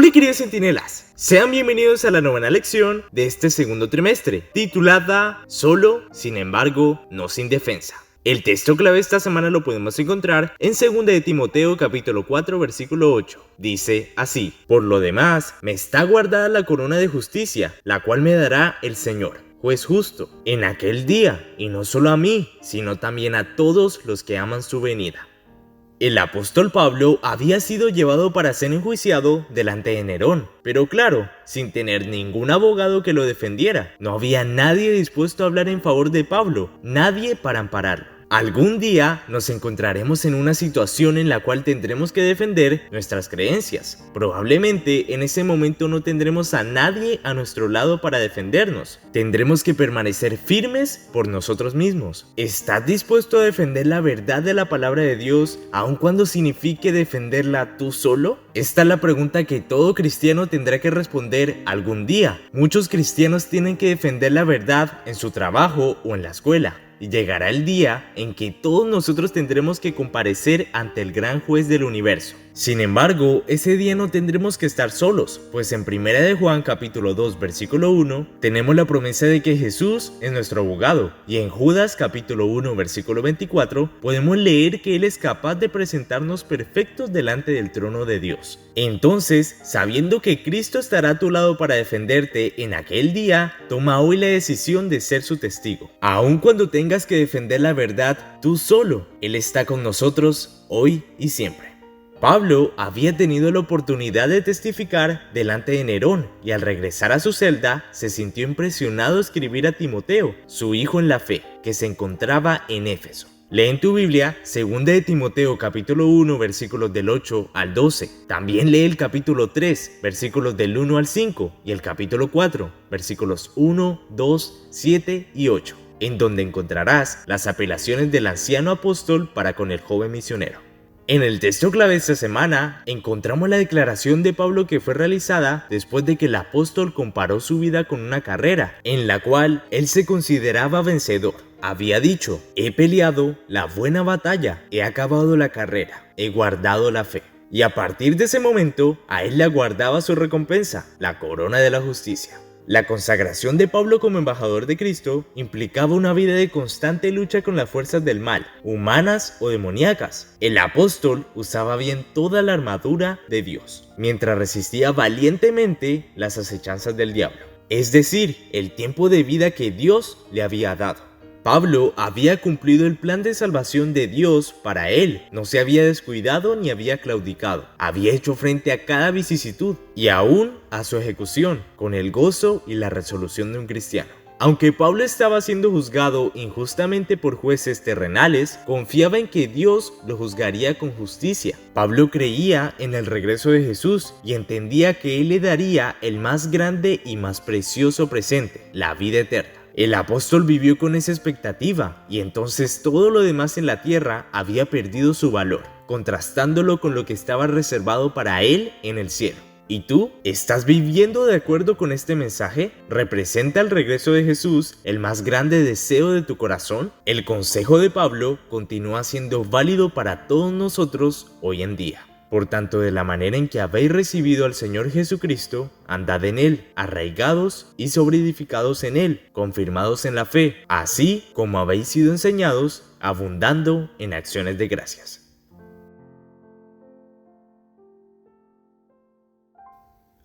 Hola queridos centinelas, sean bienvenidos a la novena lección de este segundo trimestre, titulada Solo, sin embargo, no sin defensa. El texto clave esta semana lo podemos encontrar en 2 de Timoteo capítulo 4 versículo 8. Dice así: por lo demás, me está guardada la corona de justicia, la cual me dará el Señor, juez justo, en aquel día, y no solo a mí, sino también a todos los que aman su venida. El apóstol Pablo había sido llevado para ser enjuiciado delante de Nerón, pero claro, sin tener ningún abogado que lo defendiera. No había nadie dispuesto a hablar en favor de Pablo, nadie para ampararlo. Algún día nos encontraremos en una situación en la cual tendremos que defender nuestras creencias. Probablemente en ese momento no tendremos a nadie a nuestro lado para defendernos. Tendremos que permanecer firmes por nosotros mismos. ¿Estás dispuesto a defender la verdad de la palabra de Dios, aun cuando signifique defenderla tú solo? Esta es la pregunta que todo cristiano tendrá que responder algún día. Muchos cristianos tienen que defender la verdad en su trabajo o en la escuela. Y llegará el día en que todos nosotros tendremos que comparecer ante el gran juez del universo. Sin embargo, ese día no tendremos que estar solos, pues en 1 de Juan capítulo 2 versículo 1 tenemos la promesa de que Jesús es nuestro abogado, y en Judas capítulo 1 versículo 24 podemos leer que Él es capaz de presentarnos perfectos delante del trono de Dios. Entonces, sabiendo que Cristo estará a tu lado para defenderte en aquel día, toma hoy la decisión de ser su testigo. Aun cuando tengas que defender la verdad tú solo, Él está con nosotros hoy y siempre. Pablo había tenido la oportunidad de testificar delante de Nerón y al regresar a su celda se sintió impresionado a escribir a Timoteo, su hijo en la fe, que se encontraba en Éfeso. Lee en tu Biblia 2 de Timoteo capítulo 1 versículos del 8 al 12. También lee el capítulo 3 versículos del 1 al 5 y el capítulo 4 versículos 1, 2, 7 y 8, en donde encontrarás las apelaciones del anciano apóstol para con el joven misionero. En el texto clave esta semana encontramos la declaración de Pablo que fue realizada después de que el apóstol comparó su vida con una carrera, en la cual él se consideraba vencedor. Había dicho: he peleado la buena batalla, he acabado la carrera, he guardado la fe. Y a partir de ese momento, a él le aguardaba su recompensa, la corona de la justicia. La consagración de Pablo como embajador de Cristo implicaba una vida de constante lucha con las fuerzas del mal, humanas o demoníacas. El apóstol usaba bien toda la armadura de Dios, mientras resistía valientemente las acechanzas del diablo, es decir, el tiempo de vida que Dios le había dado. Pablo había cumplido el plan de salvación de Dios para él, no se había descuidado ni había claudicado, había hecho frente a cada vicisitud y aún a su ejecución, con el gozo y la resolución de un cristiano. Aunque Pablo estaba siendo juzgado injustamente por jueces terrenales, confiaba en que Dios lo juzgaría con justicia. Pablo creía en el regreso de Jesús y entendía que Él le daría el más grande y más precioso presente, la vida eterna. El apóstol vivió con esa expectativa y entonces todo lo demás en la tierra había perdido su valor, contrastándolo con lo que estaba reservado para él en el cielo. ¿Y tú? ¿Estás viviendo de acuerdo con este mensaje? ¿Representa el regreso de Jesús el más grande deseo de tu corazón? El consejo de Pablo continúa siendo válido para todos nosotros hoy en día. Por tanto, de la manera en que habéis recibido al Señor Jesucristo, andad en Él, arraigados y sobreedificados en Él, confirmados en la fe, así como habéis sido enseñados, abundando en acciones de gracias.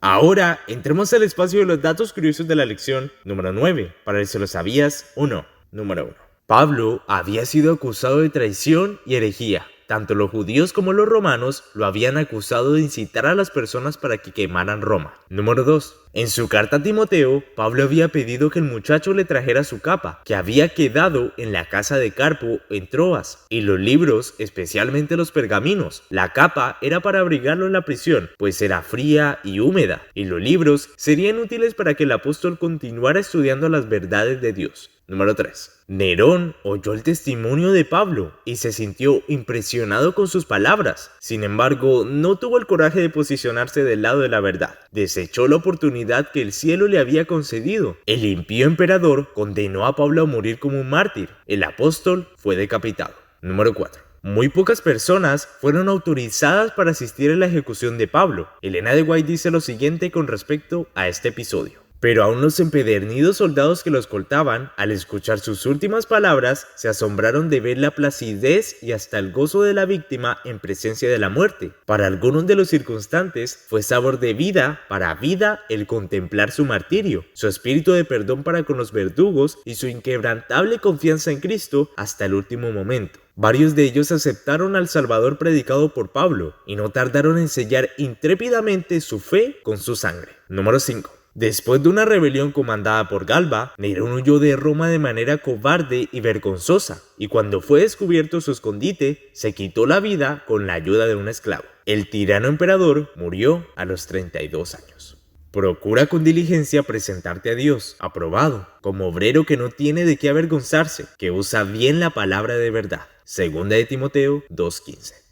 Ahora, entremos al espacio de los datos curiosos de la lección número 9, para ver si lo sabías o no. Número 1. Pablo había sido acusado de traición y herejía. Tanto los judíos como los romanos lo habían acusado de incitar a las personas para que quemaran Roma. Número 2. En su carta a Timoteo, Pablo había pedido que el muchacho le trajera su capa, que había quedado en la casa de Carpo en Troas, y los libros, especialmente los pergaminos. La capa era para abrigarlo en la prisión, pues era fría y húmeda, y los libros serían útiles para que el apóstol continuara estudiando las verdades de Dios. Número 3. Nerón oyó el testimonio de Pablo y se sintió impresionado con sus palabras. Sin embargo, no tuvo el coraje de posicionarse del lado de la verdad. Desechó la oportunidad que el cielo le había concedido. El impío emperador condenó a Pablo a morir como un mártir. El apóstol fue decapitado. Número 4. Muy pocas personas fueron autorizadas para asistir a la ejecución de Pablo. Elena de White dice lo siguiente con respecto a este episodio. Pero aún los empedernidos soldados que lo escoltaban, al escuchar sus últimas palabras, se asombraron de ver la placidez y hasta el gozo de la víctima en presencia de la muerte. Para algunos de los circunstantes fue sabor de vida para vida el contemplar su martirio, su espíritu de perdón para con los verdugos y su inquebrantable confianza en Cristo hasta el último momento. Varios de ellos aceptaron al Salvador predicado por Pablo y no tardaron en sellar intrépidamente su fe con su sangre. Número 5. Después de una rebelión comandada por Galba, Nerón huyó de Roma de manera cobarde y vergonzosa, y cuando fue descubierto su escondite, se quitó la vida con la ayuda de un esclavo. El tirano emperador murió a los 32 años. Procura con diligencia presentarte a Dios, aprobado, como obrero que no tiene de qué avergonzarse, que usa bien la palabra de verdad. Segunda de Timoteo 2:15.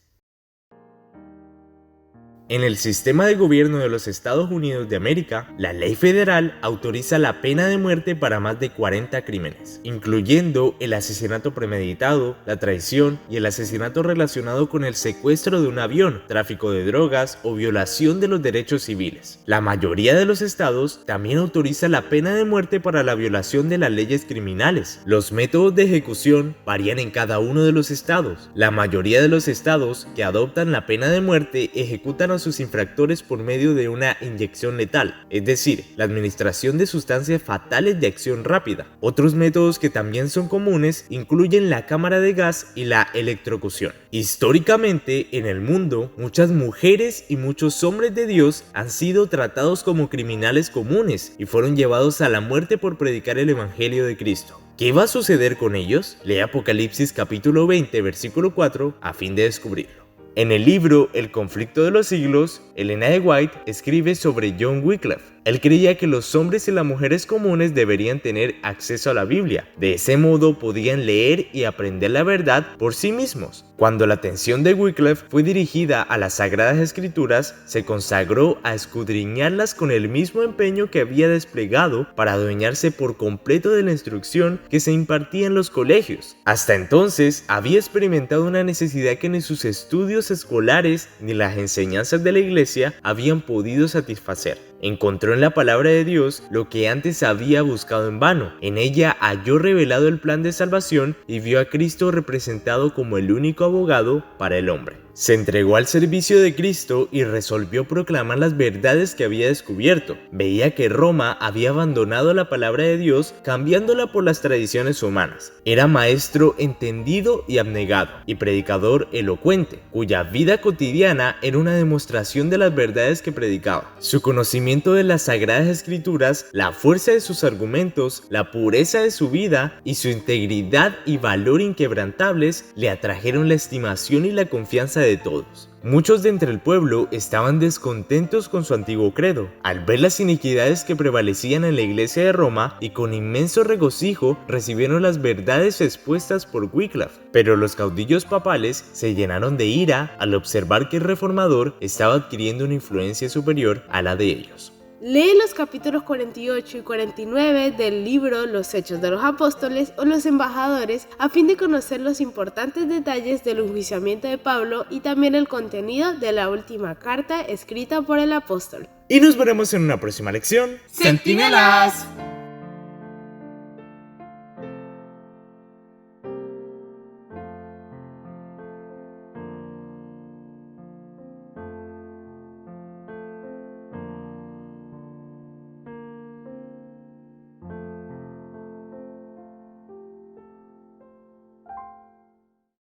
En el sistema de gobierno de los Estados Unidos de América, la ley federal autoriza la pena de muerte para más de 40 crímenes, incluyendo el asesinato premeditado, la traición y el asesinato relacionado con el secuestro de un avión, tráfico de drogas o violación de los derechos civiles. La mayoría de los estados también autoriza la pena de muerte para la violación de las leyes criminales. Los métodos de ejecución varían en cada uno de los estados. La mayoría de los estados que adoptan la pena de muerte ejecutan a sus infractores por medio de una inyección letal, es decir, la administración de sustancias fatales de acción rápida. Otros métodos que también son comunes incluyen la cámara de gas y la electrocución. Históricamente, en el mundo, muchas mujeres y muchos hombres de Dios han sido tratados como criminales comunes y fueron llevados a la muerte por predicar el evangelio de Cristo. ¿Qué va a suceder con ellos? Lee Apocalipsis capítulo 20, versículo 4 a fin de descubrirlo. En el libro El conflicto de los siglos, Elena de White escribe sobre John Wycliffe. Él creía que los hombres y las mujeres comunes deberían tener acceso a la Biblia. De ese modo podían leer y aprender la verdad por sí mismos. Cuando la atención de Wycliffe fue dirigida a las Sagradas Escrituras, se consagró a escudriñarlas con el mismo empeño que había desplegado para adueñarse por completo de la instrucción que se impartía en los colegios. Hasta entonces había experimentado una necesidad que ni sus estudios escolares ni las enseñanzas de la iglesia habían podido satisfacer. Encontró en la palabra de Dios lo que antes había buscado en vano. En ella halló revelado el plan de salvación y vio a Cristo representado como el único abogado para el hombre. Se entregó al servicio de Cristo y resolvió proclamar las verdades que había descubierto. Veía que Roma había abandonado la palabra de Dios cambiándola por las tradiciones humanas. Era maestro entendido y abnegado, y predicador elocuente, cuya vida cotidiana era una demostración de las verdades que predicaba. Su conocimiento de las Sagradas Escrituras, la fuerza de sus argumentos, la pureza de su vida y su integridad y valor inquebrantables le atrajeron la estimación y la confianza de todos. Muchos de entre el pueblo estaban descontentos con su antiguo credo, al ver las iniquidades que prevalecían en la iglesia de Roma, y con inmenso regocijo recibieron las verdades expuestas por Wycliffe. Pero los caudillos papales se llenaron de ira al observar que el reformador estaba adquiriendo una influencia superior a la de ellos. Lee los capítulos 48 y 49 del libro Los Hechos de los Apóstoles o Los Embajadores a fin de conocer los importantes detalles del enjuiciamiento de Pablo y también el contenido de la última carta escrita por el apóstol. Y nos veremos en una próxima lección. ¡Centinelas!